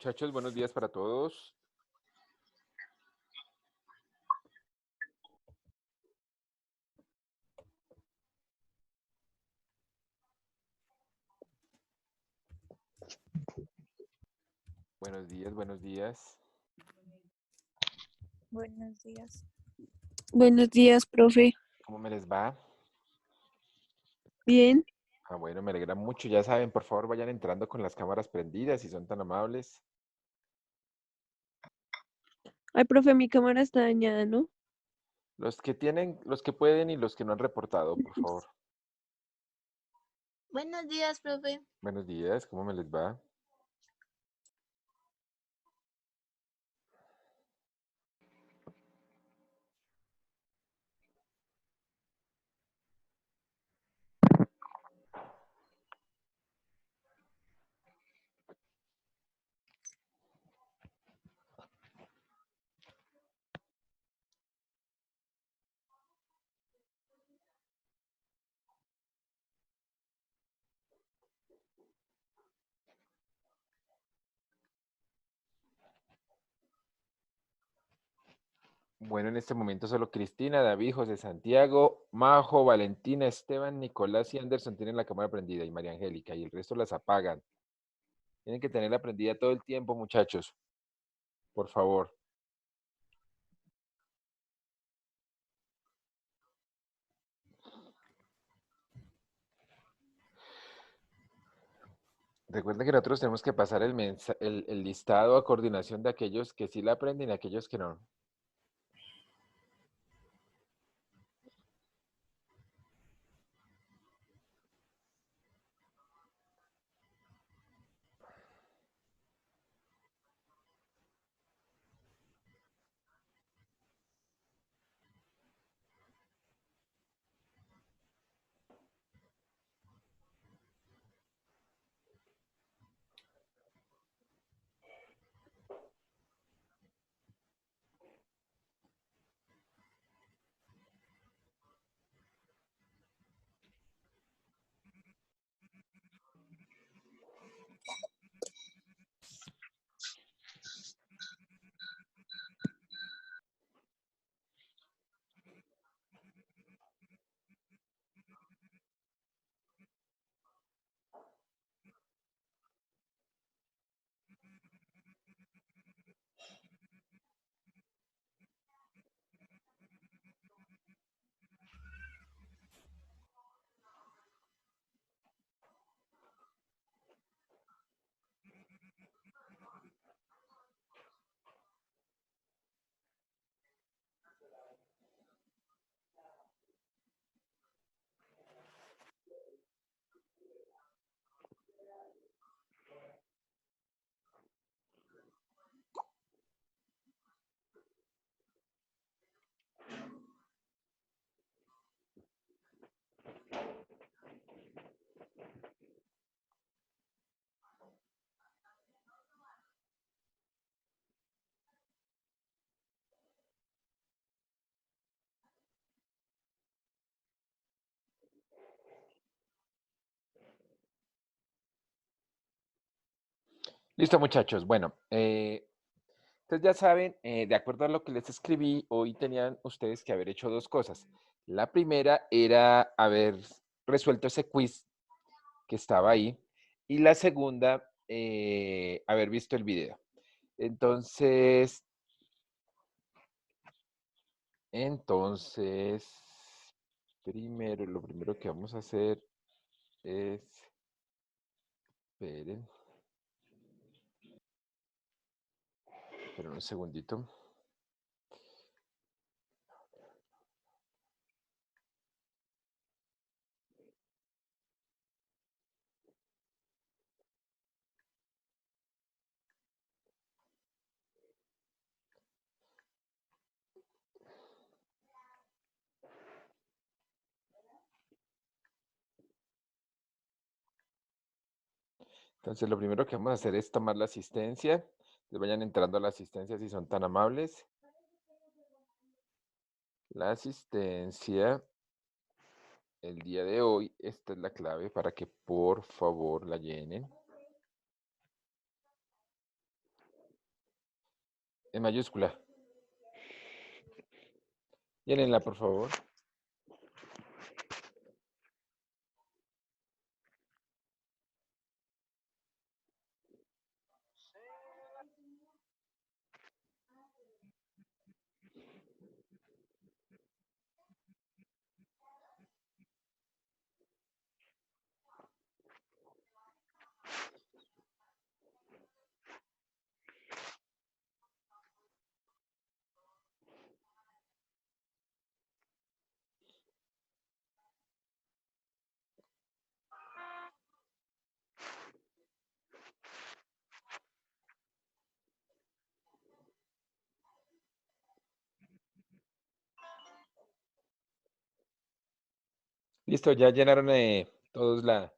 Muchachos, buenos días para todos. Buenos días, buenos días. Buenos días. Buenos días, profe. ¿Cómo me les va? Bien. Bueno, me alegra mucho. Ya saben, por favor, vayan entrando con las cámaras prendidas si son tan amables. Ay, profe, mi cámara está dañada, ¿no? Los que tienen, los que pueden y los que no han reportado, por favor. Buenos días, profe. Buenos días, ¿cómo me les va? Bueno, en este momento solo Cristina, David, José Santiago, Majo, Valentina, Esteban, Nicolás y Anderson tienen la cámara prendida y María Angélica y el resto las apagan. Tienen que tenerla prendida todo el tiempo, muchachos. Por favor. Recuerden que nosotros tenemos que pasar el listado a coordinación de aquellos que sí la aprenden y aquellos que no. Listo, muchachos. Bueno, entonces ya saben, de acuerdo a lo que les escribí, hoy tenían ustedes que haber hecho dos cosas. La primera era haber resuelto ese quiz que estaba ahí y la segunda, haber visto el video. Entonces, entonces, lo primero que vamos a hacer es, esperen, esperen un segundito. Entonces, lo primero que vamos a hacer es tomar la asistencia. Les vayan entrando a la asistencia si son tan amables. La asistencia, el día de hoy, esta es la clave para que por favor la llenen. en mayúscula. Llénenla, por favor. Listo, ya llenaron todos la...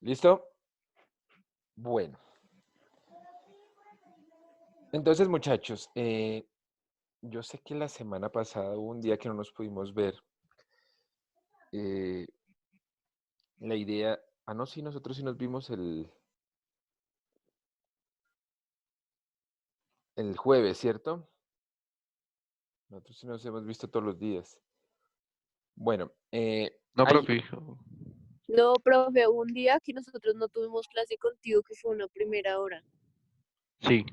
¿Listo? Bueno. Entonces, muchachos, yo sé que la semana pasada hubo un día que no nos pudimos ver. eh, la idea... Ah, no, sí, nosotros sí nos vimos el jueves, ¿cierto? Nosotros sí nos hemos visto todos los días. Bueno, No, hay... profe. No, profe, un día que nosotros no tuvimos clase contigo, que fue una primera hora. Sí,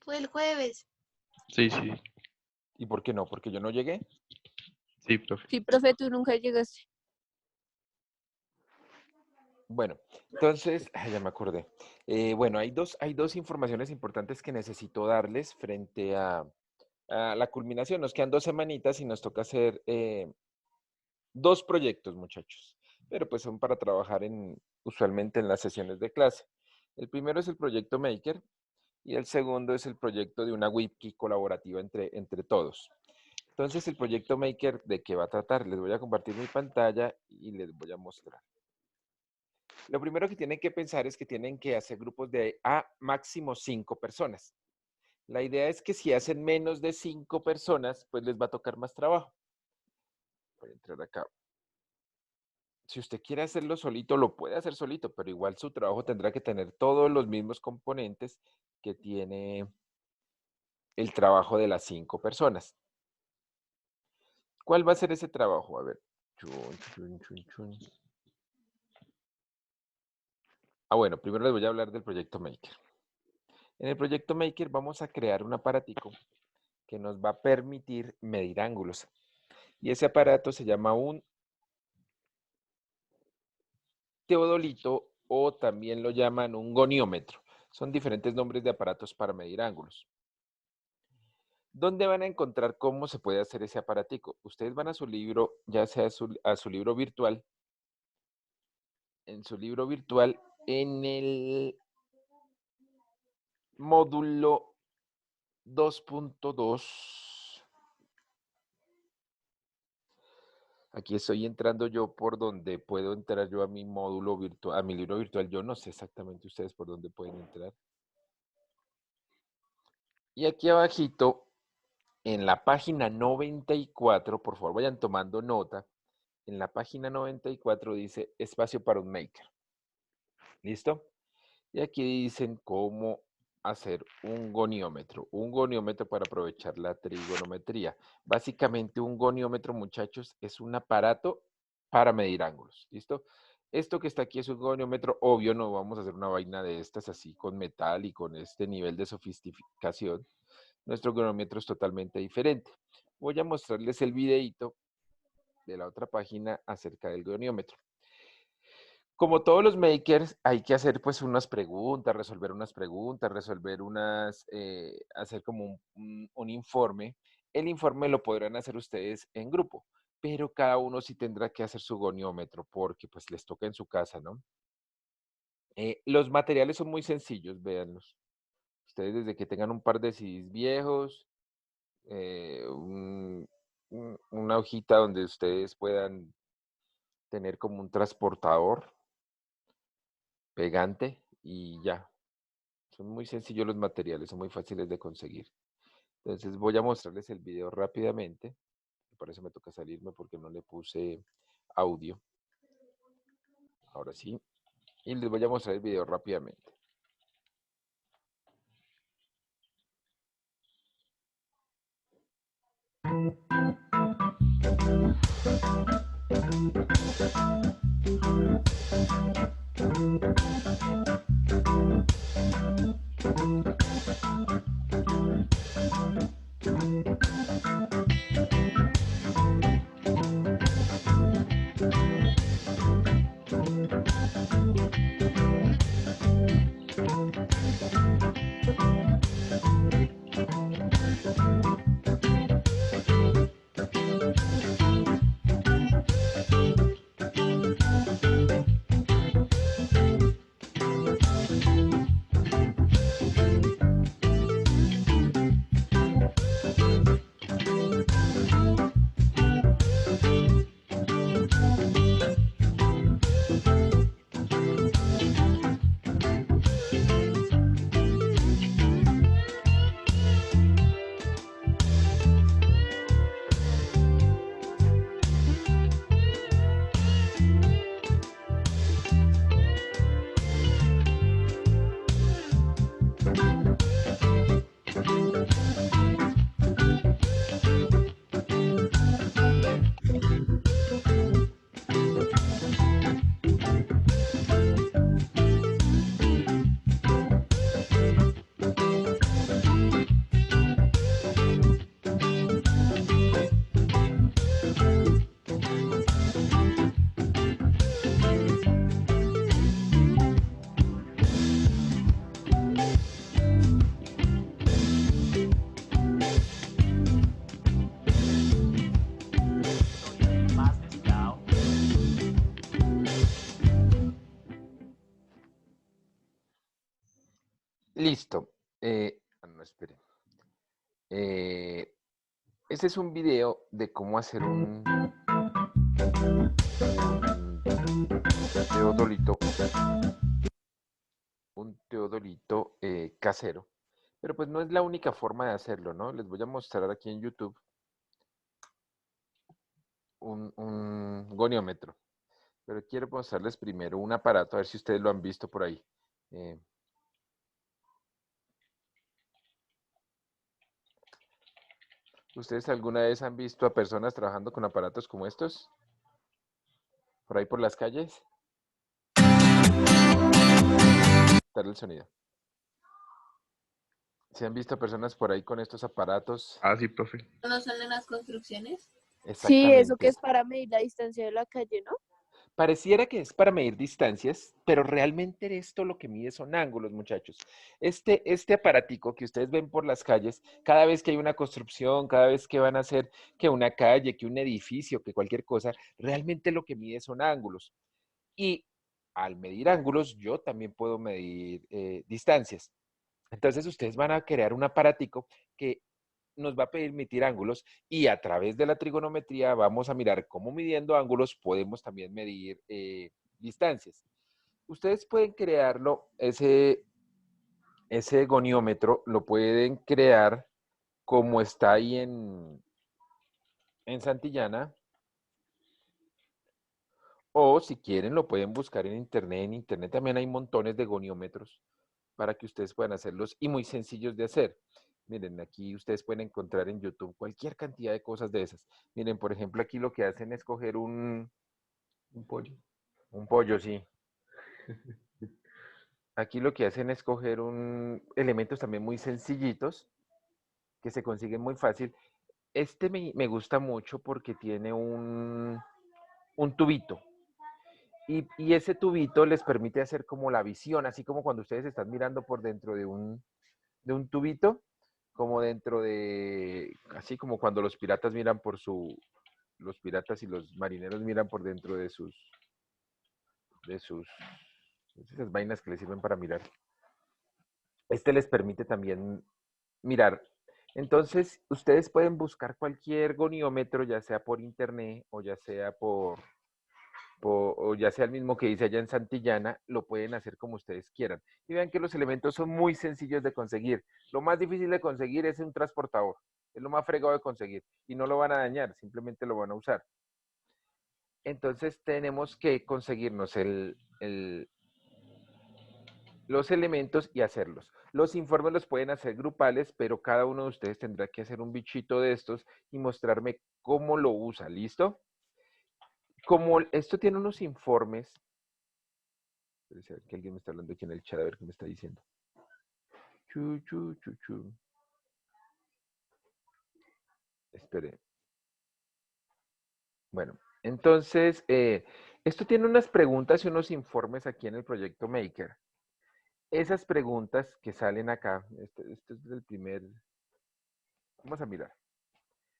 Fue el jueves. sí, sí, ¿Y por qué no? ¿Porque yo no llegué? sí, profe. Sí, profe, tú nunca llegaste. Bueno, entonces, ya me acordé. Bueno, hay dos informaciones importantes que necesito darles frente a la culminación. Nos quedan 2 semanitas y nos toca hacer 2 proyectos, muchachos. Pero pues son para trabajar usualmente en las sesiones de clase. El primero es el proyecto Maker y el segundo es el proyecto de una wiki colaborativa entre todos. Entonces, el proyecto Maker, ¿de qué va a tratar? Les voy a compartir mi pantalla y les voy a mostrar. Lo primero que tienen que pensar es que tienen que hacer grupos de a máximo 5 personas. La idea es que si hacen menos de 5 personas, pues les va a tocar más trabajo. Voy a entrar acá. Si usted quiere hacerlo solito, lo puede hacer solito, pero igual su trabajo tendrá que tener todos los mismos componentes que tiene el trabajo de las 5 personas. ¿Cuál va a ser ese trabajo? A ver. Chun, chun, chun, chun. Bueno, primero les voy a hablar del proyecto Maker. En el proyecto Maker vamos a crear un aparatico que nos va a permitir medir ángulos. Y ese aparato se llama un teodolito o también lo llaman un goniómetro. Son diferentes nombres de aparatos para medir ángulos. ¿Dónde van a encontrar cómo se puede hacer ese aparatico? Ustedes van a su libro, ya sea a su libro virtual. En su libro virtual, en el módulo 2.2. Aquí estoy entrando yo por donde puedo entrar yo a mi módulo virtual, a mi libro virtual. Yo no sé exactamente ustedes por dónde pueden entrar. Y aquí abajito, en la página 94, por favor vayan tomando nota, en la página 94 dice espacio para un maker. ¿Listo? Y aquí dicen cómo hacer un goniómetro. Un goniómetro para aprovechar la trigonometría. Básicamente un goniómetro, muchachos, es un aparato para medir ángulos. ¿Listo? Esto que está aquí es un goniómetro. Obvio, no vamos a hacer una vaina de estas así con metal y con este nivel de sofisticación. Nuestro goniómetro es totalmente diferente. Voy a mostrarles el videito de la otra página acerca del goniómetro. Como todos los makers, hay que hacer pues unas preguntas, resolver hacer como un informe. El informe lo podrán hacer ustedes en grupo, pero cada uno sí tendrá que hacer su goniómetro porque pues les toca en su casa, ¿no? Los materiales son muy sencillos, véanlos. Ustedes desde que tengan un par de CDs viejos, una hojita donde ustedes puedan tener como un transportador pegante y ya. Son muy sencillos los materiales, son muy fáciles de conseguir. Entonces voy a mostrarles el video rápidamente. Por eso me toca salirme porque no le puse audio. Ahora sí. Y les voy a mostrar el video rápidamente. Listo. No, esperen. Este es un video de cómo hacer un teodolito, casero. Pero pues no es la única forma de hacerlo, ¿no? Les voy a mostrar aquí en YouTube un goniómetro. Pero quiero mostrarles primero un aparato, a ver si ustedes lo han visto por ahí. ¿Ustedes alguna vez han visto a personas trabajando con aparatos como estos? Por ahí por las calles. Dale el sonido. ¿Se han visto personas por ahí con estos aparatos? Ah, sí, profe. ¿No son en las construcciones? Sí, eso que Exactamente. es para medir la distancia de la calle, ¿no? Pareciera que es para medir distancias, pero realmente esto lo que mide son ángulos, muchachos. Este aparatico que ustedes ven por las calles, cada vez que hay una construcción, cada vez que van a hacer que una calle, que un edificio, que cualquier cosa, realmente lo que mide son ángulos. Y al medir ángulos, yo también puedo medir distancias. Entonces ustedes van a crear un aparatico que nos va a permitir ángulos y a través de la trigonometría vamos a mirar cómo midiendo ángulos podemos también medir distancias. Ustedes pueden crearlo, ese goniómetro lo pueden crear como está ahí en Santillana, o si quieren lo pueden buscar en internet. En internet también hay montones de goniómetros para que ustedes puedan hacerlos y muy sencillos de hacer. Miren, aquí ustedes pueden encontrar en YouTube cualquier cantidad de cosas de esas. Miren, por ejemplo, aquí lo que hacen es coger Un pollo. un pollo, sí. Aquí lo que hacen es coger elementos también muy sencillitos que se consiguen muy fácil. Este me gusta mucho porque tiene un tubito. Y ese tubito les permite hacer como la visión, así como cuando ustedes están mirando por dentro de un tubito, como dentro así como cuando los piratas miran los piratas y los marineros miran por dentro de esas vainas que les sirven para mirar. Este les permite también mirar Entonces, ustedes pueden buscar cualquier goniómetro, ya sea por internet o ya sea o ya sea el mismo que dice allá en Santillana, lo pueden hacer como ustedes quieran. Y vean que los elementos son muy sencillos de conseguir. Lo más difícil de conseguir es un transportador. Es lo más fregado de conseguir. Y no lo van a dañar, simplemente lo van a usar. Entonces tenemos que conseguirnos los elementos y hacerlos. Los informes los pueden hacer grupales, pero cada uno de ustedes tendrá que hacer un bichito de estos y mostrarme cómo lo usa. ¿Listo? Como esto tiene unos informes, a ver que alguien me está hablando aquí en el chat, a ver qué me está diciendo. Chu, chu, chu, chu. Espere. Bueno, entonces, esto tiene unas preguntas y unos informes aquí en el proyecto Maker. Esas preguntas que salen acá, este es el primer, vamos a mirar.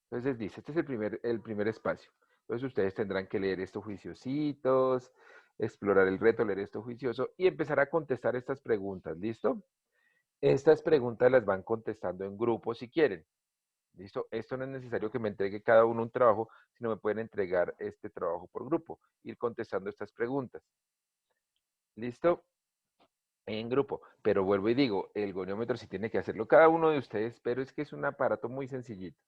Entonces dice, este es el primer espacio. Entonces ustedes tendrán que leer estos juiciositos, explorar el reto, leer esto juicioso y empezar a contestar estas preguntas, ¿listo? Estas preguntas las van contestando en grupo si quieren. ¿Listo? Esto no es necesario que me entregue cada uno un trabajo, sino me pueden entregar este trabajo por grupo, ir contestando estas preguntas. ¿Listo? En grupo. Pero vuelvo y digo, el goniómetro sí tiene que hacerlo cada uno de ustedes, pero es que es un aparato muy sencillito.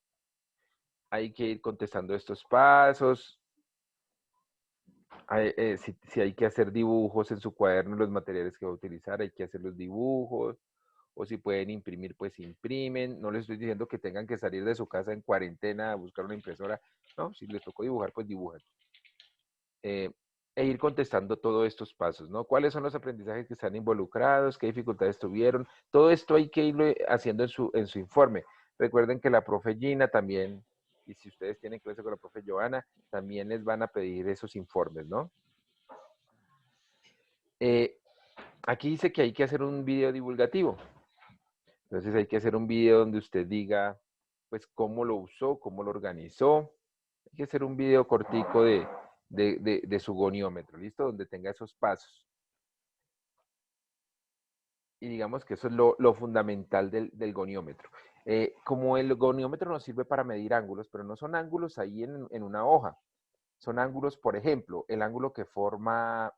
Hay que ir contestando estos pasos. Si hay que hacer dibujos en su cuaderno, los materiales que va a utilizar, hay que hacer los dibujos. O si pueden imprimir, pues imprimen. No les estoy diciendo que tengan que salir de su casa en cuarentena a buscar una impresora. No, si les tocó dibujar, pues dibujan. E ir contestando todos estos pasos, ¿no? ¿Cuáles son los aprendizajes que están involucrados? ¿Qué dificultades tuvieron? Todo esto hay que irlo haciendo en su informe. Recuerden que la profe Gina también, y si ustedes tienen clase con la profe Joana, también les van a pedir esos informes, ¿no? Aquí dice que hay que hacer un video divulgativo. Entonces hay que hacer un video donde usted diga, pues, cómo lo usó, cómo lo organizó. Hay que hacer un video cortico de su goniómetro, ¿listo? Donde tenga esos pasos. Y digamos que eso es lo fundamental del goniómetro. Como el goniómetro nos sirve para medir ángulos, pero no son ángulos ahí en una hoja. Son ángulos, por ejemplo, el ángulo que forma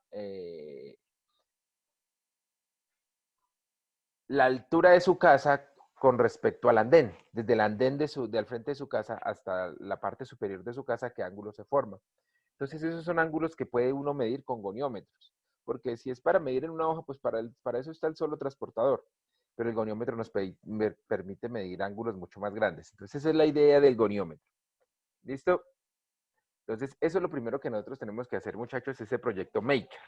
la altura de su casa con respecto al andén, desde el andén al frente de su casa hasta la parte superior de su casa, qué ángulo se forma. Entonces esos son ángulos que puede uno medir con goniómetros, porque si es para medir en una hoja, pues para eso está el solo transportador, pero el goniómetro nos permite medir ángulos mucho más grandes. Entonces esa es la idea del goniómetro. ¿Listo? Entonces eso es lo primero que nosotros tenemos que hacer, muchachos, ese proyecto Maker.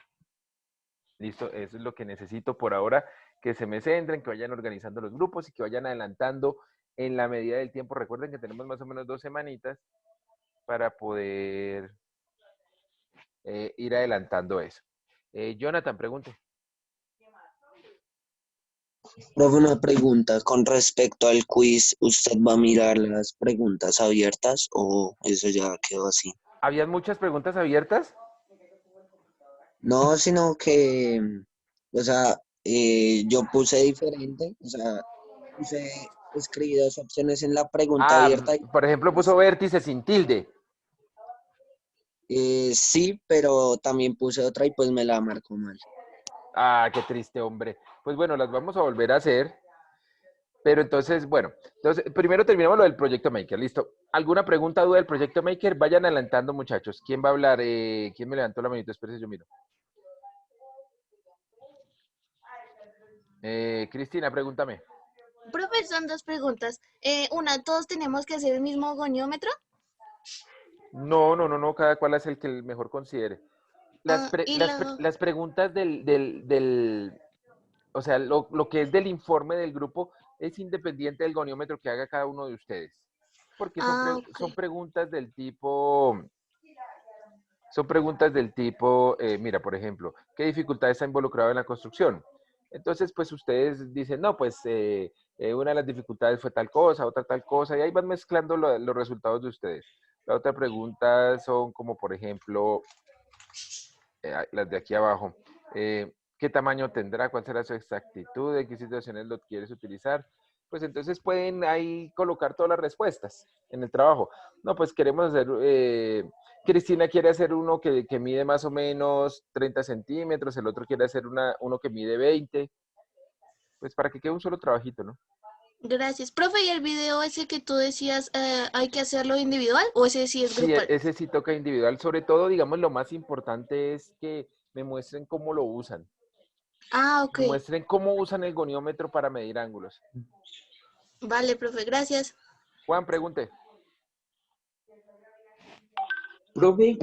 Listo, eso es lo que necesito por ahora, que se me centren, que vayan organizando los grupos y que vayan adelantando en la medida del tiempo. Recuerden que tenemos más o menos 2 semanitas para poder ir adelantando eso. Jonathan, pregunte. Profe, una pregunta con respecto al quiz, ¿usted va a mirar las preguntas abiertas o eso ya quedó así? ¿Habían muchas preguntas abiertas? No, sino que, o sea, yo puse diferente, o sea, escribí dos opciones en la pregunta abierta. Por ejemplo, puso vértice sin tilde. Sí, pero también puse otra y pues me la marcó mal. Qué triste, hombre. Pues bueno, las vamos a volver a hacer. Pero entonces, bueno, primero terminamos lo del Proyecto Maker, listo. ¿Alguna pregunta, duda del Proyecto Maker? Vayan adelantando, muchachos. ¿Quién va a hablar? ¿Quién me levantó la manito? Espérese, yo miro. Cristina, pregúntame. Profe, son dos preguntas. Una, ¿todos tenemos que hacer el mismo goniómetro? No, cada cual es el que el mejor considere. Las preguntas o sea, lo que es del informe del grupo es independiente del goniómetro que haga cada uno de ustedes. Porque Ok. son preguntas del tipo, mira, por ejemplo, ¿qué dificultades está involucrado en la construcción? Entonces, pues ustedes dicen, no, pues una de las dificultades fue tal cosa, otra tal cosa, y ahí van mezclando los resultados de ustedes. La otra pregunta son como, por ejemplo, las de aquí abajo. ¿Qué tamaño tendrá? ¿Cuál será su exactitud? ¿En qué situaciones lo quieres utilizar? pues entonces pueden ahí colocar todas las respuestas en el trabajo. No, pues queremos hacer, Cristina quiere hacer uno que mide más o menos 30 centímetros, el otro quiere hacer uno que mide 20, pues para que quede un solo trabajito, ¿no? Gracias. Profe, ¿y el video ese que tú decías, hay que hacerlo individual o ese sí es Sí, grupal? ese sí toca individual. Sobre todo, digamos, lo más importante es que me muestren cómo lo usan. Ah, ok. Me muestren cómo usan el goniómetro para medir ángulos. Vale, profe, gracias. Juan, pregunte. Profe,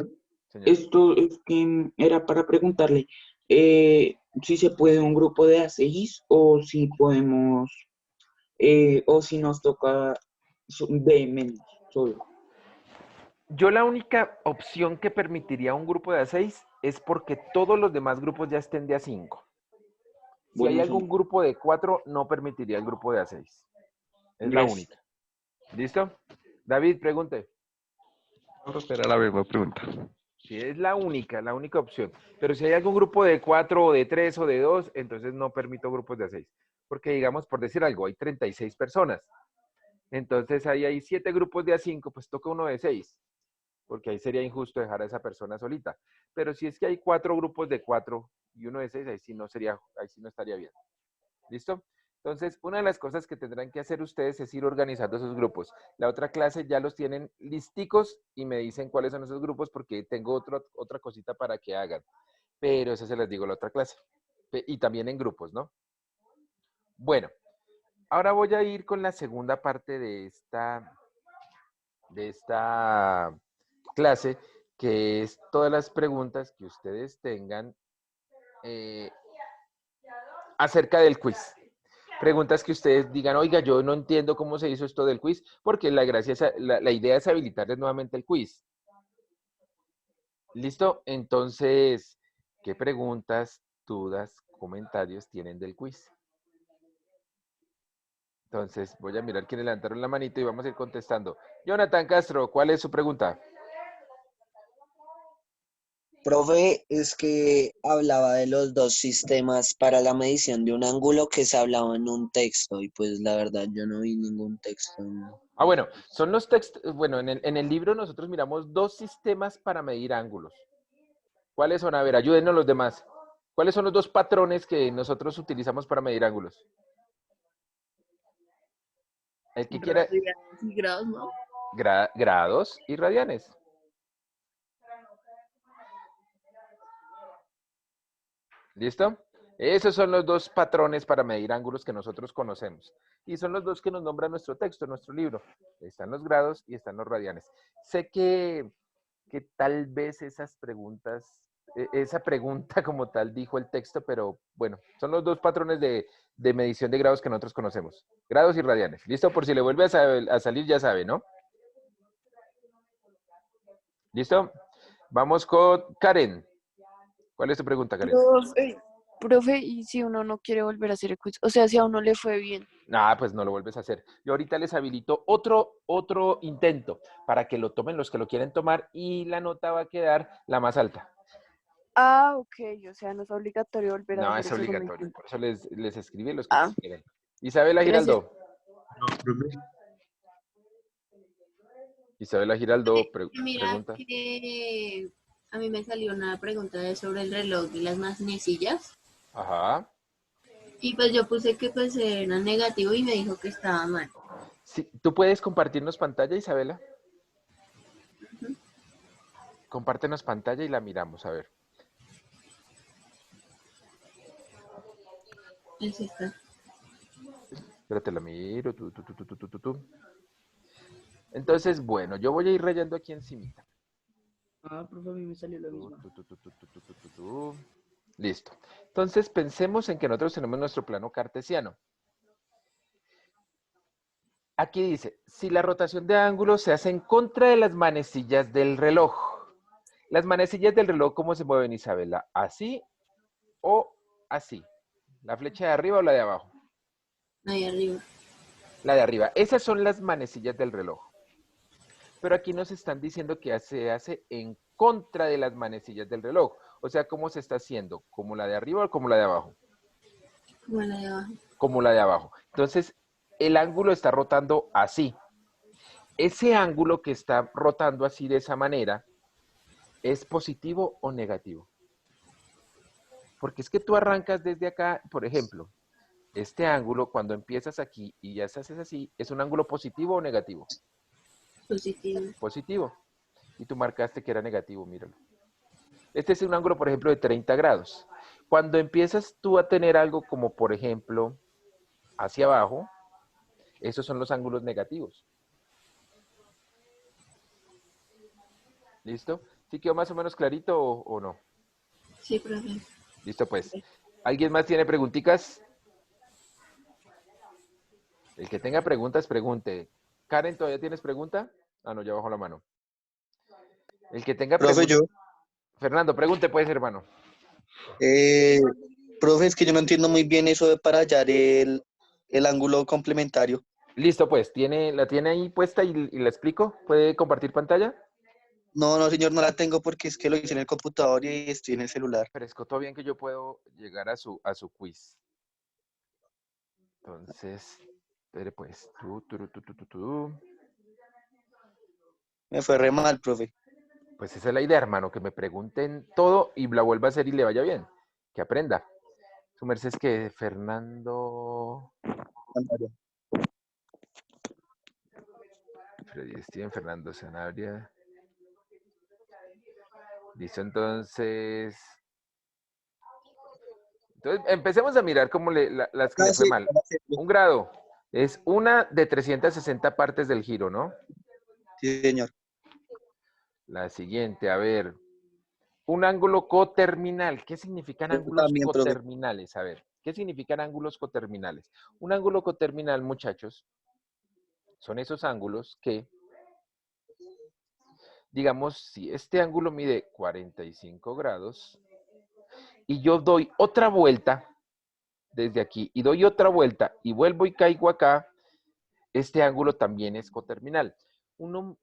Señor. esto es que era para preguntarle si se puede un grupo de A6 o si podemos, o si nos toca de menos solo. Yo la única opción que permitiría un grupo de A6 es porque todos los demás grupos ya estén de A5. Si hay Bueno, algún sí. grupo de 4, no permitiría el grupo de A6. Es la Gracias. única. ¿Listo? David, pregunte. No, profe, era la misma pregunta. Sí, es la única opción. Pero si hay algún grupo de 4 o de 3 o de 2, entonces no permito grupos de A6. Porque digamos, por decir algo, hay 36 personas. Entonces ahí hay 7 grupos de A5, pues toca uno de 6. Porque ahí sería injusto dejar a esa persona solita. Pero si es que hay 4 grupos de 4 y uno de 6, ahí sí no estaría bien. ¿Listo? Entonces, una de las cosas que tendrán que hacer ustedes es ir organizando esos grupos. La otra clase ya los tienen listicos y me dicen cuáles son esos grupos porque tengo otra cosita para que hagan. Pero eso se les digo en la otra clase. Y también en grupos, ¿no? Bueno, ahora voy a ir con la segunda parte de esta clase, que es todas las preguntas que ustedes tengan acerca del quiz. Preguntas que ustedes digan, oiga, yo no entiendo cómo se hizo esto del quiz, porque la idea es habilitarles nuevamente el quiz. ¿Listo? Entonces, ¿qué preguntas, dudas, comentarios tienen del quiz? Entonces, voy a mirar quiénes levantaron la manito y vamos a ir contestando. Jonathan Castro, ¿cuál es su pregunta? Profe, es que hablaba de los dos sistemas para la medición de un ángulo que se hablaba en un texto y pues la verdad yo no vi ningún texto. Ah, bueno, son los textos, bueno, en el libro nosotros miramos dos sistemas para medir ángulos. ¿Cuáles son? A ver, ayúdenos los demás. ¿Cuáles son los dos patrones que nosotros utilizamos para medir ángulos? El que quiera, Radianes y grados, ¿no? grados y radianes. ¿Listo? Esos son los dos patrones para medir ángulos que nosotros conocemos. Y son los dos que nos nombra nuestro texto, nuestro libro. Están los grados y están los radianes. Sé que tal vez esas preguntas, esa pregunta como tal dijo el texto, pero bueno, son los dos patrones de medición de grados que nosotros conocemos. Grados y radianes. ¿Listo? Por si le vuelve a salir, ya sabe, ¿no? ¿Listo? Vamos con Karen. ¿Cuál es tu pregunta, Karen? Profe, ¿y si uno no quiere volver a hacer el quiz? O sea, si a uno le fue bien. Ah, pues no lo vuelves a hacer. Yo ahorita les habilito otro intento para que lo tomen los que lo quieren tomar y la nota va a quedar la más alta. Ah, ok, o sea, no es obligatorio volver a No, hacer es el segundo obligatorio. intento. Por eso les escribí los que Ah, quieren. Isabela gracias. Giraldo. Isabela Giraldo Mira pregunta. que a mí me salió una pregunta sobre el reloj y las manecillas Ajá. y pues yo puse que pues era negativo y me dijo que estaba mal. Sí, ¿tú puedes compartirnos pantalla, Isabela? Compártenos pantalla y la miramos, a ver. Es esta. Espérate, la miro. Entonces, bueno, yo voy a ir rayando aquí encimita. Ah, profe, a mí me salió lo mismo. Listo. Entonces, pensemos en que nosotros tenemos nuestro plano cartesiano. Aquí dice, si la rotación de ángulos se hace en contra de las manecillas del reloj. Las manecillas del reloj, ¿cómo se mueven, Isabela? ¿Así o así? ¿La flecha de arriba o la de abajo? Ahí arriba. La de arriba. Esas son las manecillas del reloj. Pero aquí nos están diciendo que se hace en contra de las manecillas del reloj. O sea, ¿cómo se está haciendo? ¿Como la de arriba o como la de abajo? Como la de abajo. Como la de abajo. Entonces, el ángulo está rotando así. Ese ángulo que está rotando así de esa manera, ¿es positivo o negativo? Porque es que tú arrancas desde acá, por ejemplo, este ángulo, cuando empiezas aquí y ya se haces así, ¿es un ángulo positivo o negativo? Positivo. Positivo. Y tú marcaste que era negativo, míralo. Este es un ángulo, por ejemplo, de 30 grados. Cuando empiezas tú a tener algo como, por ejemplo, hacia abajo, esos son los ángulos negativos. ¿Listo? ¿Sí quedó más o menos clarito o no? Sí, profe. Listo, pues. ¿Alguien más tiene preguntitas? El que tenga preguntas, pregunte. Karen, ¿todavía tienes pregunta? Ah, no, ya bajó la mano. El que tenga Profe, preguntas. Fernando, pregunte, pues, hermano. eh, profe, es que yo no entiendo muy bien eso de para hallar el ángulo complementario. Listo, pues. ¿La tiene ahí puesta y la explico? ¿Puede compartir pantalla? No, no, señor, no la tengo porque es que lo hice en el computador y estoy en el celular. Fresco, todo bien que yo puedo llegar a su quiz. Entonces, espere pues. Me fue re mal, profe. Pues esa es la idea, hermano, que me pregunten todo y la vuelva a hacer y le vaya bien. Que aprenda. Su merced es que Fernando... Freddy Steven, Fernando Sanabria. Listo, entonces... Entonces, empecemos a mirar cómo las que le fue mal. Un grado es una de 360 partes del giro, ¿no? Sí, señor. La siguiente, a ver. Un ángulo coterminal. ¿Qué significan ángulos También, profe. coterminales? A ver, ¿qué significan ángulos coterminales? Un ángulo coterminal, muchachos, son esos ángulos que, digamos, si este ángulo mide 45 grados y yo doy otra vuelta desde aquí y doy otra vuelta y vuelvo y caigo acá, este ángulo también es coterminal. Uno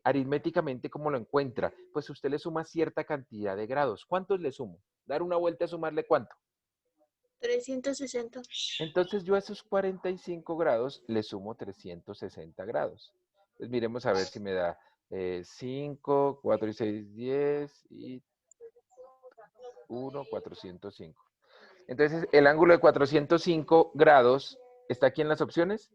aritméticamente, ¿cómo lo encuentra? Pues usted le suma cierta cantidad de grados. ¿Cuántos le sumo? Dar una vuelta a sumarle ¿cuánto? 360. Entonces yo a esos 45 grados le sumo 360 grados. Entonces miremos a ver si me da 5, 4 y 6, 10 y 1, 405. Entonces el ángulo de 405 grados está aquí en las opciones.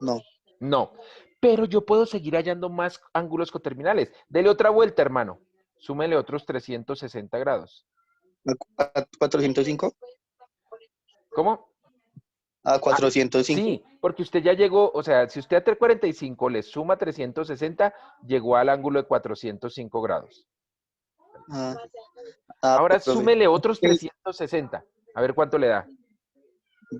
No. No, pero yo puedo seguir hallando más ángulos coterminales. Dele otra vuelta, hermano. Súmele otros 360 grados. ¿A 405? ¿Cómo? A 405. Sí, porque usted ya llegó, o sea, si usted a 345 le suma 360, llegó al ángulo de 405 grados. Ahora Profe. súmele otros 360. A ver cuánto le da.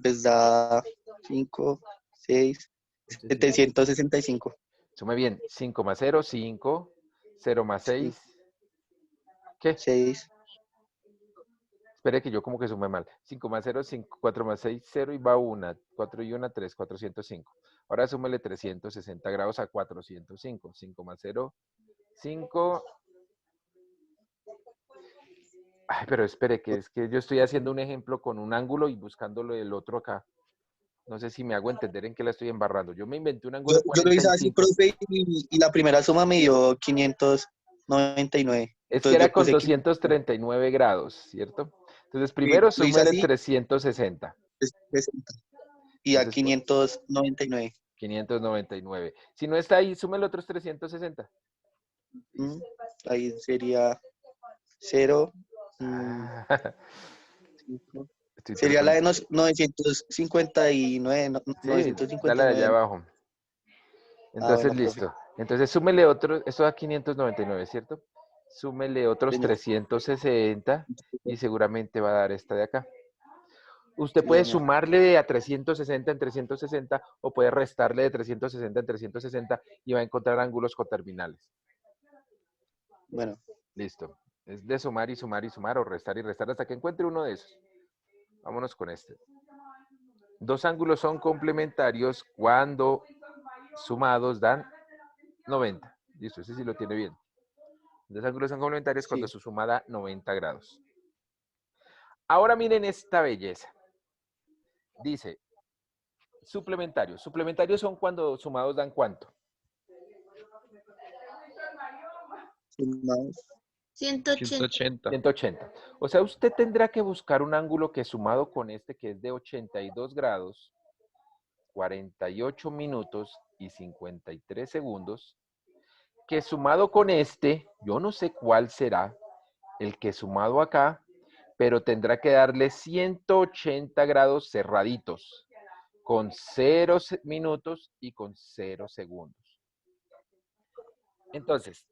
Pues da 5, 6, 765. Sume bien. 5 más 0, 5. 0 más 6. ¿Qué? 6. Espere que yo como que sumé mal. 5 más 0, 5, 4 más 6, 0 y va 1. 4 y 1, 3, 405. Ahora súmele 360 grados a 405. 5 más 0, 5. Ay, pero espere, que es que yo estoy haciendo un ejemplo con un ángulo y buscándolo del otro acá. No sé si me hago entender en qué la estoy embarrando. Yo me inventé un ángulo de Yo lo hice así, 45. profe, y la primera suma me dio 599. Es que Entonces era yo con puse 239 grados, ¿cierto? Entonces primero lo hice súmele así 360. y a Entonces, 599. 599. Si no está ahí, súmele otros 360. Ahí sería 0. Sería la de 959. Sí, dale de allá 959. abajo. Entonces, Bueno, profe. listo. Entonces, súmele otro, esto da 599, ¿cierto? Súmele otros Señor. 360 y seguramente va a dar esta de acá. Usted Sí, puede señor. sumarle a 360 en 360 o puede restarle de 360 en 360 y va a encontrar ángulos coterminales. Bueno. Listo. Es de sumar y sumar y sumar o restar y restar hasta que encuentre uno de esos. Vámonos con este. Dos ángulos son complementarios cuando sumados dan 90. Listo, ese sí lo tiene bien. Dos ángulos son complementarios cuando su suma da 90 grados. Ahora miren esta belleza. dice, suplementarios. Suplementarios son cuando sumados dan ¿cuánto? Sumados. 180. 180. 180. O sea, usted tendrá que buscar un ángulo que sumado con este, que es de 82 grados, 48 minutos y 53 segundos, que sumado con este, yo no sé cuál será el que sumado acá, pero tendrá que darle 180 grados cerraditos, con 0 minutos y con 0 segundos. Entonces,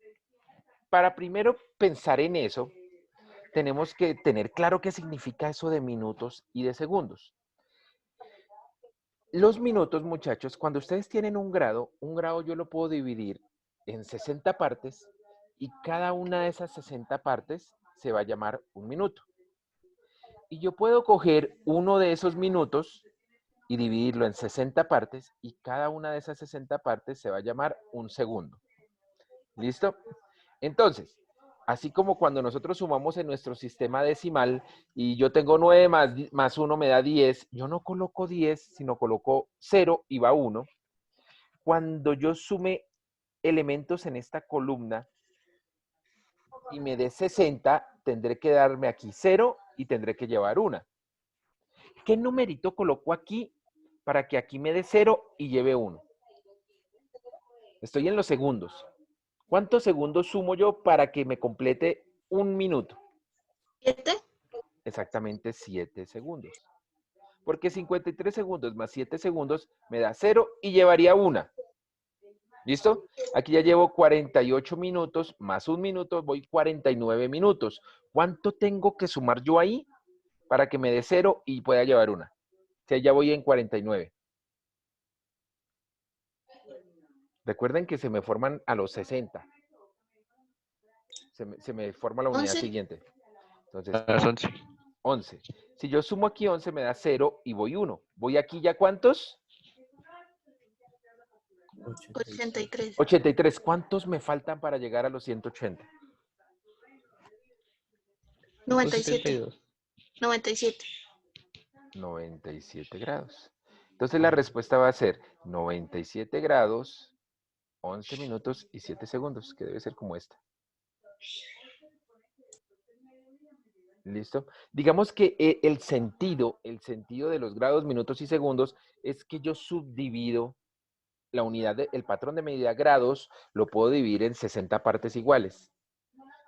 para primero pensar en eso, tenemos que tener claro qué significa eso de minutos y de segundos. Los minutos, muchachos, cuando ustedes tienen un grado yo lo puedo dividir en 60 partes y cada una de esas 60 partes se va a llamar un minuto. Y yo puedo coger uno de esos minutos y dividirlo en 60 partes y cada una de esas 60 partes se va a llamar un segundo. ¿Listo? Entonces, así como cuando nosotros sumamos en nuestro sistema decimal y yo tengo 9 más 1 me da 10, yo no coloco 10, sino coloco 0 y va 1. Cuando yo sume elementos en esta columna y me dé 60, tendré que darme aquí 0 y tendré que llevar 1. ¿Qué numerito coloco aquí para que aquí me dé 0 y lleve 1? Estoy en los segundos. ¿Cuántos segundos sumo yo para que me complete un minuto? 7. Exactamente 7 segundos. Porque 53 segundos más 7 segundos me da 0 y llevaría 1. ¿Listo? Aquí ya llevo 48 minutos más un minuto, voy 49 minutos. ¿Cuánto tengo que sumar yo ahí para que me dé 0 y pueda llevar 1? O sea, ya voy en 49. Recuerden que se me forman a los 60. Se me forma la unidad 11. siguiente. Entonces, A las 11. 11. Si yo sumo aquí 11 me da 0 y voy 1. ¿Voy aquí ya cuántos? 83. 83. ¿Cuántos me faltan para llegar a los 180? 97. 97. 97 grados. Entonces la respuesta va a ser 97 grados, 11 minutos y 7 segundos, que debe ser como esta. ¿Listo? Digamos que el sentido de los grados, minutos y segundos es que yo subdivido la unidad, el patrón de medida grados, lo puedo dividir en 60 partes iguales.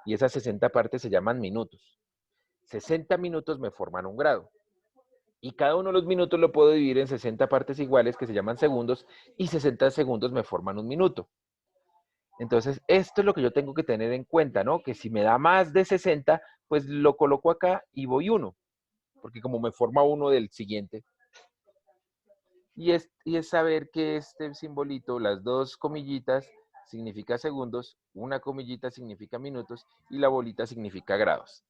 Y esas 60 partes se llaman minutos. 60 minutos me forman un grado. Y cada uno de los minutos lo puedo dividir en 60 partes iguales que se llaman segundos y 60 segundos me forman un minuto. Entonces, esto es lo que yo tengo que tener en cuenta, ¿no? Que si me da más de 60, pues lo coloco acá y voy 1, porque como me forma uno del siguiente. Y es saber que este simbolito, las dos comillitas, significa segundos, una comillita significa minutos y la bolita significa grados.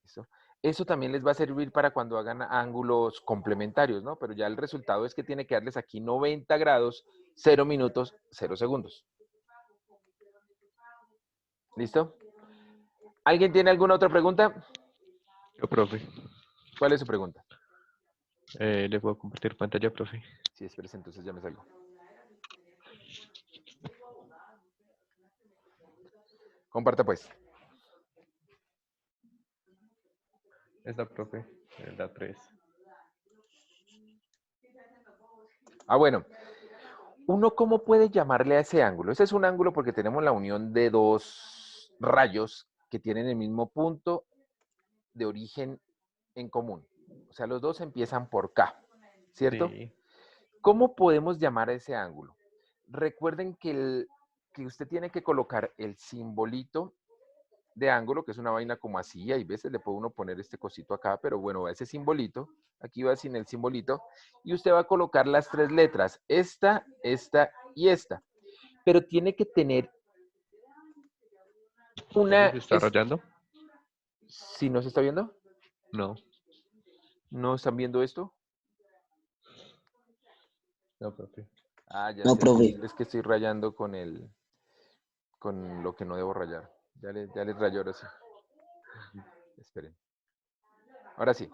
¿Listo? Eso también les va a servir para cuando hagan ángulos complementarios, ¿no? Pero ya el resultado es que tiene que darles aquí 90 grados, 0 minutos, 0 segundos. ¿Listo? ¿Alguien tiene alguna otra pregunta? Yo, profe. ¿Cuál es su pregunta? ¿Le puedo compartir pantalla, profe? Sí, espérese, entonces ya me salgo. Comparta pues. Esta, profe. La 3. Ah, bueno. ¿Uno cómo puede llamarle a ese ángulo? Ese es un ángulo porque tenemos la unión de dos rayos que tienen el mismo punto de origen en común. O sea, los dos empiezan por K, ¿cierto? Sí. ¿Cómo podemos llamar a ese ángulo? Recuerden que usted tiene que colocar el simbolito de ángulo, que es una vaina como así, hay veces le puede uno poner este cosito acá, pero bueno, ese simbolito, aquí va sin el simbolito, y usted va a colocar las tres letras, esta, esta y esta, pero tiene que tener una... ¿Se está rayando? ¿Sí no se está viendo? No. ¿No están viendo esto? No, profe. Ah, ya No, sé, profe. es que estoy rayando con lo que no debo rayar. Ya les rayo ahora sí. Esperen. Ahora sí.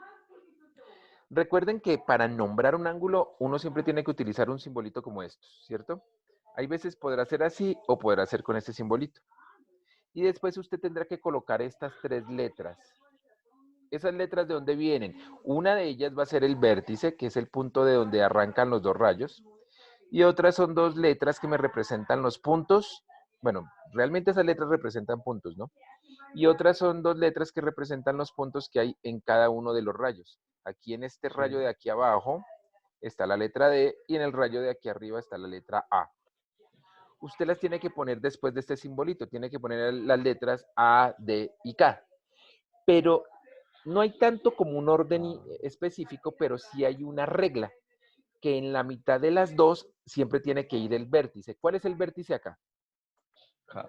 Recuerden que para nombrar un ángulo, uno siempre tiene que utilizar un simbolito como estos, ¿cierto? Hay veces podrá ser así o podrá ser con este simbolito. Y después usted tendrá que colocar estas 3 letras. ¿Esas letras de dónde vienen? Una de ellas va a ser el vértice, que es el punto de donde arrancan los 2 rayos. Y otras son 2 letras que me representan los puntos. Bueno, realmente esas letras representan puntos, ¿no? Y otras son 2 letras que representan los puntos que hay en cada uno de los rayos. Aquí en este rayo de aquí abajo está la letra D y en el rayo de aquí arriba está la letra A. Usted las tiene que poner después de este simbolito. Tiene que poner las letras A, D y K. Pero no hay tanto como un orden específico, pero sí hay una regla, que en la mitad de las 2 siempre tiene que ir el vértice. ¿Cuál es el vértice acá? K.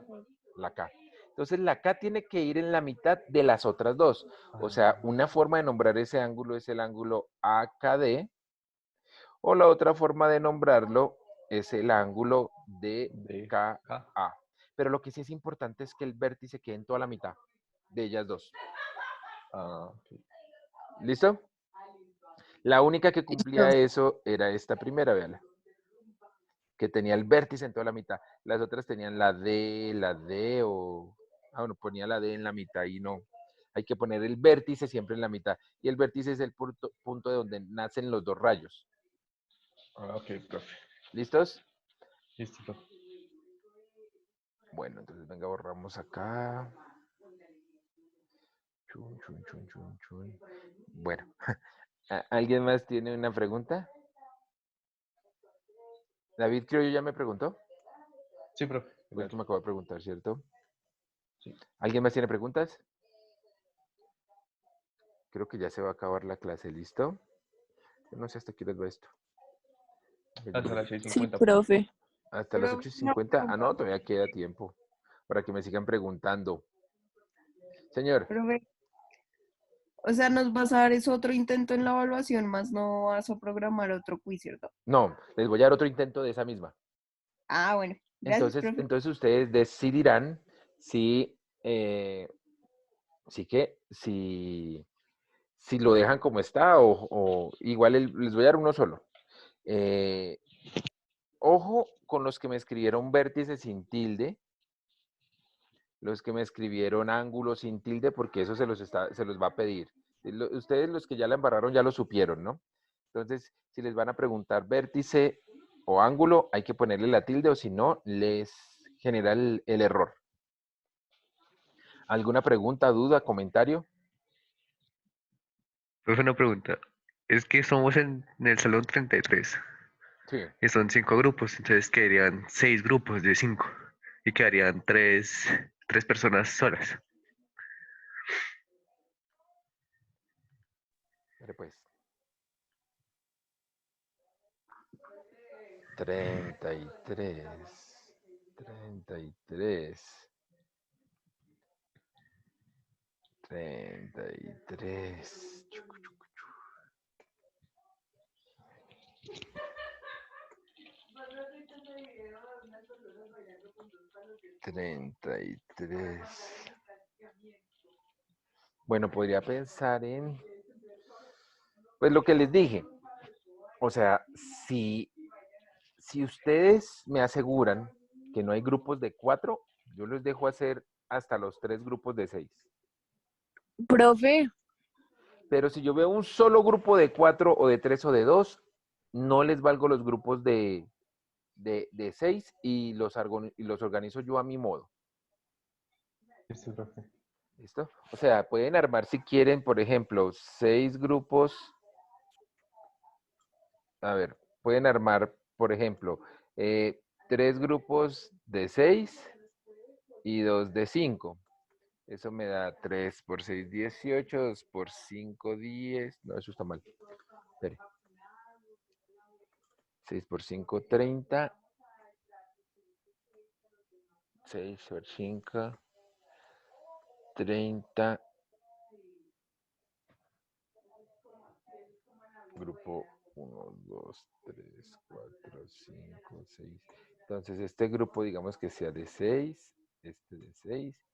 La K. Entonces la K tiene que ir en la mitad de las otras 2. O sea, una forma de nombrar ese ángulo es el ángulo AKD, o la otra forma de nombrarlo es el ángulo DKA. Pero lo que sí es importante es que el vértice quede en toda la mitad de ellas 2. Okay. ¿Listo? La única que cumplía eso era esta primera, véala. Que tenía el vértice en toda la mitad. Las otras tenían la D o... Ah, bueno, ponía la D en la mitad y no. Hay que poner el vértice siempre en la mitad. Y el vértice es el punto de donde nacen los 2 rayos. Ok, profe. ¿Listos? Listo, profe. Bueno, entonces venga, borramos acá. Chun, chun, chun, chun, chun. Bueno, ¿alguien más tiene una pregunta? David, creo yo ya me preguntó. Sí, profe. Igual que me acabo de preguntar, ¿cierto? Sí. ¿Alguien más tiene preguntas? Creo que ya se va a acabar la clase, ¿listo? Yo no sé hasta qué hora va esto. Hasta las 6:50. Sí, profe. Hasta las 8:50. Ah, no, todavía queda tiempo para que me sigan preguntando. Señor. Profe, o sea, nos vas a dar es otro intento en la evaluación, más no vas a programar otro quiz, ¿cierto? No, les voy a dar otro intento de esa misma. Ah, bueno. Gracias, Entonces, profe. entonces ustedes decidirán si, si lo dejan como está o igual les voy a dar uno solo. Ojo con los que me escribieron vértice sin tilde, los que me escribieron ángulo sin tilde, porque eso se los va a pedir. Ustedes los que ya la embarraron ya lo supieron, ¿no? Entonces, si les van a preguntar vértice o ángulo, hay que ponerle la tilde o si no, les genera el error. ¿Alguna pregunta, duda, comentario? Profe, una pregunta. Es que somos en el salón 33. Sí. Y son 5 grupos, entonces quedarían 6 grupos de 5. Y quedarían 3 personas solas. Mire pues. 33. 33. Bueno, podría pensar en, pues lo que les dije. O sea, si ustedes me aseguran que no hay grupos de 4, yo les dejo hacer hasta los 3 grupos de 6. Profe, Pero si yo veo un solo grupo de 4 o de 3 o de 2, no les valgo los grupos de 6 y los organizo yo a mi modo. Listo, profe. ¿Listo? O sea, pueden armar si quieren, por ejemplo, 6 grupos. A ver, pueden armar, por ejemplo, 3 grupos de 6 y 2 de 5. Eso me da 3 por 6, 18, 2 por 5, 10. No, eso está mal. Espere. 6 por 5, 30. 6 por 5, 30. Grupo 1, 2, 3, 4, 5, 6. Entonces, este grupo, digamos que sea de 6, este de 6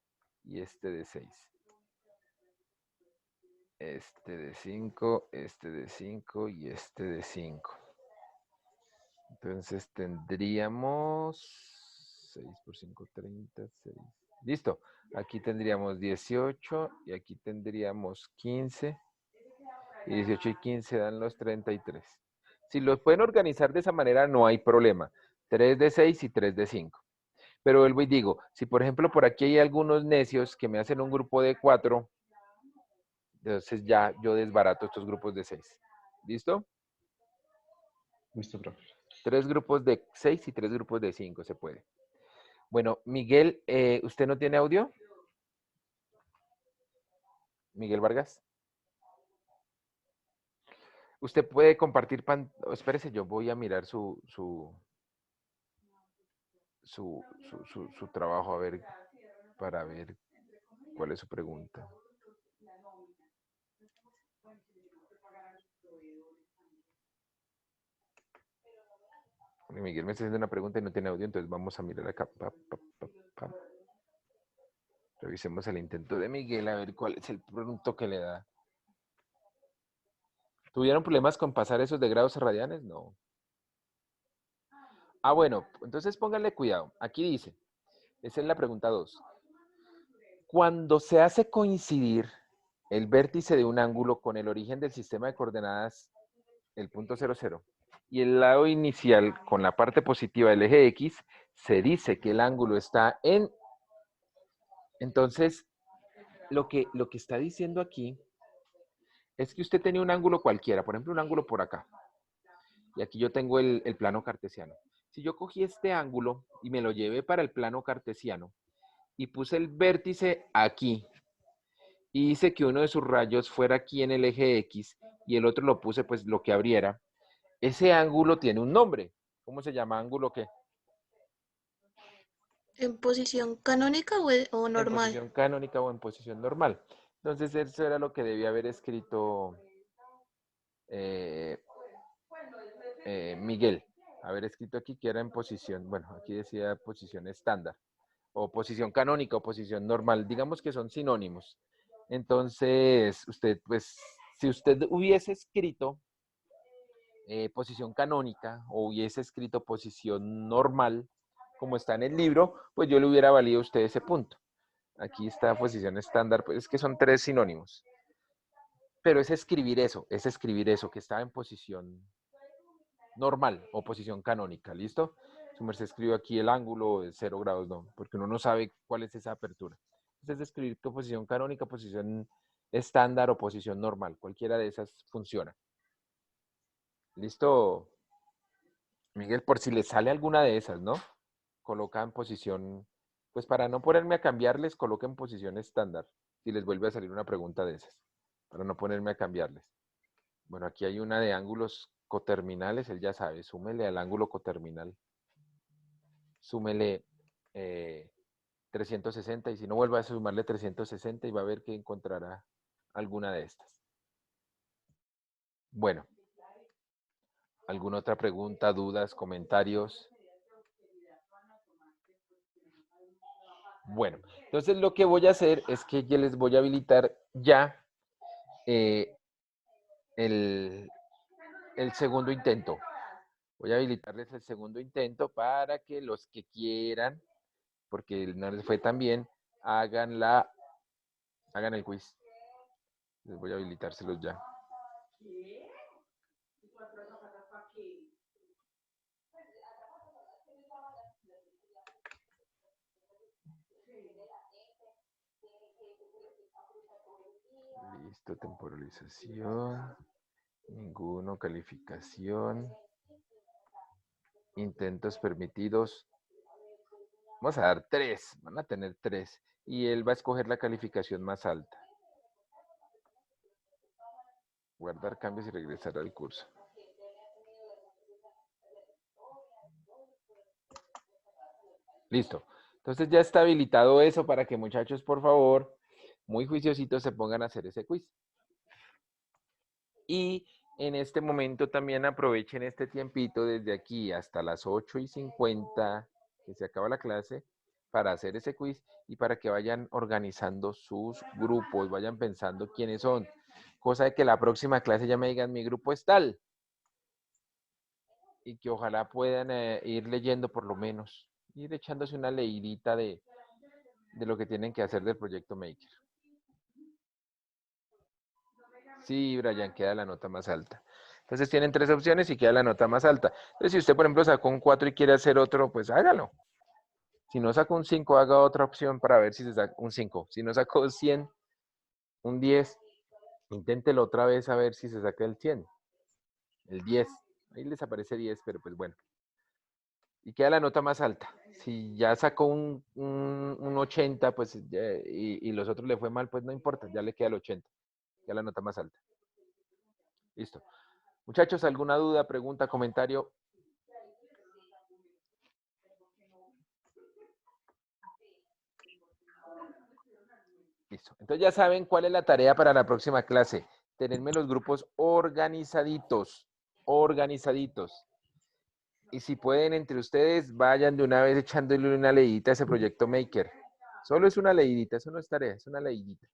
y este de 6. este de 5, este de 5 y este de 5. Entonces tendríamos 6 por 5, 36. Listo. Aquí tendríamos 18 y aquí tendríamos 15. Y 18 y 15 dan los 33. Si los pueden organizar de esa manera, no hay problema. 3 de 6 y 3 de 5. Pero vuelvo y digo, si por ejemplo por aquí hay algunos necios que me hacen un grupo de 4, entonces ya yo desbarato estos grupos de 6. ¿Listo? Listo, profe. 3 grupos de 6 y 3 grupos de 5 se puede. Bueno, Miguel, ¿usted no tiene audio? Miguel Vargas. Usted puede compartir pantalla. Espérese, yo voy a mirar su trabajo a ver, para ver cuál es su pregunta. Miguel me está haciendo una pregunta y no tiene audio, entonces vamos a mirar acá. Revisemos el intento de Miguel a ver cuál es el punto que le da. ¿Tuvieron problemas con pasar esos de grados radianes? No. Ah, bueno, entonces pónganle cuidado. Aquí dice, esa es la pregunta 2. Cuando se hace coincidir el vértice de un ángulo con el origen del sistema de coordenadas, el punto 00, y el lado inicial con la parte positiva del eje X, se dice que el ángulo está en... Entonces, lo que está diciendo aquí es que usted tenía un ángulo cualquiera, por ejemplo, un ángulo por acá. Y aquí yo tengo el plano cartesiano. Si yo cogí este ángulo y me lo llevé para el plano cartesiano y puse el vértice aquí y hice que uno de sus rayos fuera aquí en el eje X y el otro lo puse pues lo que abriera, ese ángulo tiene un nombre. ¿Cómo se llama? ¿Ángulo qué? ¿En posición canónica o En normal? posición canónica o en posición normal. Entonces eso era lo que debía haber escrito Miguel. Haber escrito aquí que era en posición, bueno, aquí decía posición estándar, o posición canónica o posición normal. Digamos que son sinónimos. Entonces, usted, pues, si usted hubiese escrito posición canónica o hubiese escrito posición normal, como está en el libro, pues yo le hubiera valido a usted ese punto. Aquí está posición estándar, pues es que son 3 sinónimos. Pero es escribir eso, que estaba en posición normal o posición canónica, ¿listo? Su merced escribe aquí el ángulo de 0 grados, no, porque uno no sabe cuál es esa apertura. Entonces, escribir tu posición canónica, posición estándar o posición normal, cualquiera de esas funciona. ¿Listo? Miguel, por si le sale alguna de esas, ¿no? Coloca en posición, pues para no ponerme a cambiarles, coloca en posición estándar, si les vuelve a salir una pregunta de esas, para no ponerme a cambiarles. Bueno, aquí hay una de ángulos coterminales, él ya sabe, súmele al ángulo coterminal. Súmele 360 y si no vuelve a sumarle 360 y va a ver que encontrará alguna de estas. Bueno, ¿alguna otra pregunta, dudas, comentarios? Bueno, entonces lo que voy a hacer es que ya les voy a habilitar ya el segundo intento. Voy a habilitarles el segundo intento para que los que quieran, porque no les fue tan bien, hagan el quiz. Les voy a habilitárselos ya. Listo, temporalización. Ninguno, calificación. Intentos permitidos. Vamos a dar 3, van a tener 3. Y él va a escoger la calificación más alta. Guardar cambios y regresar al curso. Listo. Entonces ya está habilitado eso para que muchachos, por favor, muy juiciositos se pongan a hacer ese quiz. Y en este momento también aprovechen este tiempito desde aquí hasta las 8:50 que se acaba la clase para hacer ese quiz y para que vayan organizando sus grupos, vayan pensando quiénes son. cosa de que la próxima clase ya me digan mi grupo es tal. Y que ojalá puedan ir leyendo por lo menos, ir echándose una leidita de lo que tienen que hacer del proyecto Maker. Sí, Brian, queda la nota más alta. Entonces tienen 3 opciones y queda la nota más alta. Entonces si usted, por ejemplo, sacó un 4 y quiere hacer otro, pues hágalo. Si no sacó un 5, haga otra opción para ver si se saca un 5. Si no sacó 100, un 10, inténtelo otra vez a ver si se saca el 100. El 10. Ahí les aparece 10, pero pues bueno. Y queda la nota más alta. Si ya sacó un 80, pues y los otros le fue mal, pues no importa, ya le queda el 80. Queda la nota más alta. Listo. Muchachos, ¿alguna duda, pregunta, comentario? Listo. Entonces ya saben cuál es la tarea para la próxima clase. Tenerme los grupos organizaditos. Organizaditos. Y si pueden entre ustedes, vayan de una vez echándole una leidita a ese proyecto Maker. Solo es una leidita, eso no es tarea, es una leidita.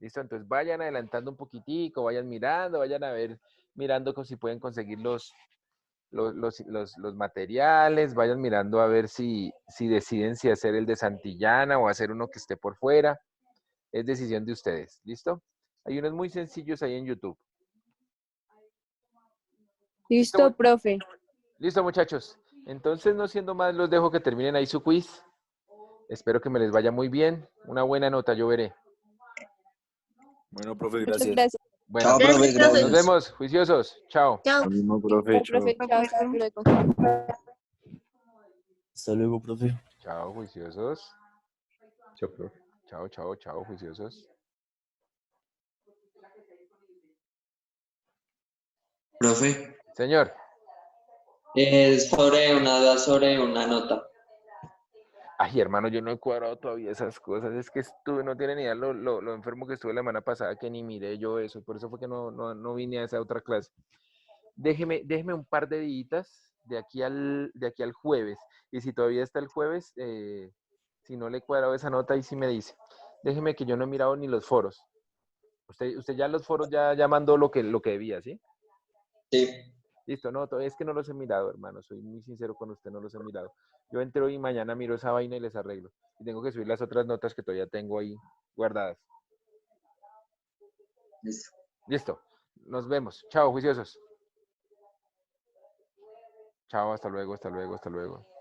¿Listo? Entonces vayan adelantando un poquitico, vayan mirando, vayan a ver, mirando si pueden conseguir los materiales, vayan mirando a ver si deciden si hacer el de Santillana o hacer uno que esté por fuera. Es decisión de ustedes. ¿Listo? Hay unos muy sencillos ahí en YouTube. Listo, profe. Listo, muchachos. Entonces, no siendo más, los dejo que terminen ahí su quiz. Espero que me les vaya muy bien. Una buena nota, yo veré. Bueno, profe, Muchas gracias. gracias. Bueno, Chao, profe, Gracias, profe. nos gracias. vemos, juiciosos. Chao. Chao. Lo mismo, Listo, profe. Chao. profe, chao, hasta luego. Hasta luego, profe. Chao, juiciosos. Chao, profe. Chao, chao, chao, juiciosos. Profe, Señor. es sobre una nota. Ay, hermano, yo no he cuadrado todavía esas cosas. Es que estuve, no tienen ni idea lo enfermo que estuve la semana pasada, que ni miré yo eso. Por eso fue que no vine a esa otra clase. Déjeme un par de días de aquí al jueves. Y si todavía está el jueves, si no le he cuadrado esa nota, ahí sí me dice. Déjeme que yo no he mirado ni los foros. Usted ya los foros ya mandó lo que debía, ¿sí? Sí. Listo, no, todavía es que no los he mirado, hermano. Soy muy sincero con usted, no los he mirado. Yo entro y mañana miro esa vaina y les arreglo. Y tengo que subir las otras notas que todavía tengo ahí guardadas. Listo. Listo. Nos vemos. Chao, juiciosos. Chao, hasta luego, hasta luego, hasta luego.